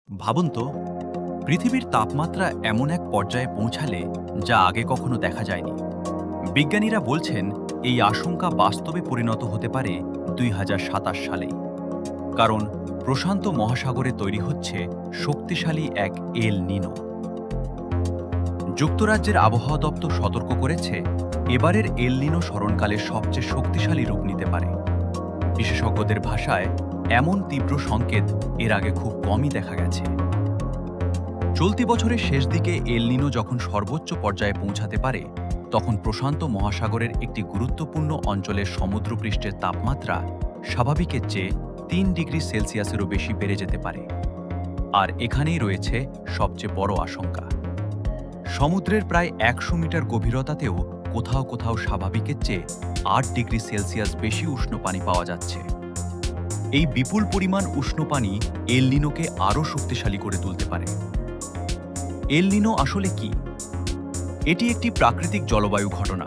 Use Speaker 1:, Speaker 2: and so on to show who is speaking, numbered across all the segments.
Speaker 1: ভাবুন তো, পৃথিবীর তাপমাত্রা এমন এক পর্যায়ে পৌঁছালে যা আগে কখনো দেখা যায়নি। বিজ্ঞানীরা বলছেন এই আশঙ্কা বাস্তবে পরিণত হতে পারে ২০২৭ সালেই। কারণ প্রশান্ত মহাসাগরে তৈরি হচ্ছে শক্তিশালী এক এল নিনো। যুক্তরাজ্যের আবহাওয়া দপ্তর সতর্ক করেছে এবারের এল নিনো স্মরণকালের সবচেয়ে শক্তিশালী রূপ নিতে পারে। বিশেষজ্ঞদের ভাষায় এমন তীব্র সংকেত এর আগে খুব কমই দেখা গেছে। চলতি বছরের শেষ দিকে এল নিনো যখন সর্বোচ্চ পর্যায়ে পৌঁছাতে পারে, তখন প্রশান্ত মহাসাগরের একটি গুরুত্বপূর্ণ অঞ্চলের সমুদ্রপৃষ্ঠের তাপমাত্রা স্বাভাবিকের চেয়ে ৩ ডিগ্রি সেলসিয়াসেরও বেশি বেড়ে যেতে পারে। আর এখানেই রয়েছে সবচেয়ে বড় আশঙ্কা। সমুদ্রের প্রায় ১০০ মিটার গভীরতাতেও কোথাও কোথাও স্বাভাবিকের চেয়ে ৮ ডিগ্রি সেলসিয়াস বেশি উষ্ণ পানি পাওয়া যাচ্ছে। এই বিপুল পরিমাণ উষ্ণ পানি এল নিনোকে আরও শক্তিশালী করে তুলতে পারে। এল নিনো আসলে কি? এটি একটি প্রাকৃতিক জলবায়ু ঘটনা।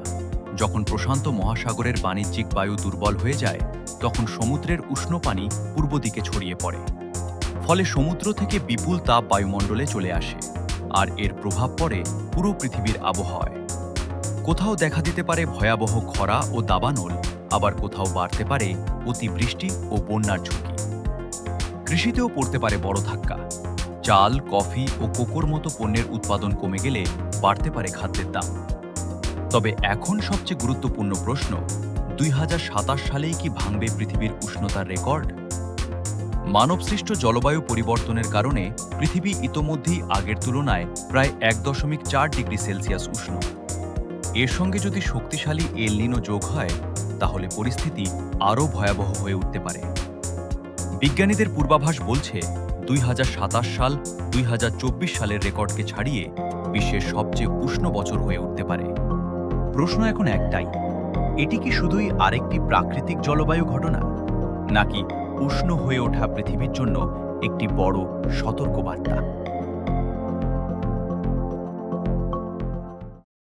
Speaker 1: যখন প্রশান্ত মহাসাগরের বাণিজ্যিক বায়ু দুর্বল হয়ে যায়, তখন সমুদ্রের উষ্ণ পানি পূর্ব দিকে ছড়িয়ে পড়ে। ফলে সমুদ্র থেকে বিপুল তাপ বায়ুমণ্ডলে চলে আসে, আর এর প্রভাব পড়ে পুরো পৃথিবীর আবহাওয়ায়। কোথাও দেখা দিতে পারে ভয়াবহ খরা ও দাবানল, আবার কোথাও বাড়তে পারে অতিবৃষ্টি ও বন্যার ঝুঁকি। কৃষিতেও পড়তে পারে বড় ধাক্কা। চাল, কফি ও কোকোর মতো পণ্যের উৎপাদন কমে গেলে বাড়তে পারে খাদ্যের দাম। তবে এখন সবচেয়ে গুরুত্বপূর্ণ প্রশ্ন, ২০২৭ সালেই কি ভাঙবে পৃথিবীর উষ্ণতার রেকর্ড? মানবসৃষ্ট জলবায়ু পরিবর্তনের কারণে পৃথিবী ইতোমধ্যেই আগের তুলনায় প্রায় ১.৪ ডিগ্রি সেলসিয়াস উষ্ণ। এর সঙ্গে যদি শক্তিশালী এল নিনো যোগ হয়, তাহলে পরিস্থিতি আরও ভয়াবহ হয়ে উঠতে পারে। বিজ্ঞানীদের পূর্বাভাস বলছে ২০২৭ সাল ২০২৪ সালের রেকর্ডকে ছাড়িয়ে বিশ্বের সবচেয়ে উষ্ণ বছর হয়ে উঠতে পারে। প্রশ্ন এখন একটাই, এটি কি শুধুই আরেকটি প্রাকৃতিক জলবায়ু ঘটনা, নাকি উষ্ণ হয়ে ওঠা পৃথিবীর জন্য একটি বড় সতর্কবার্তা?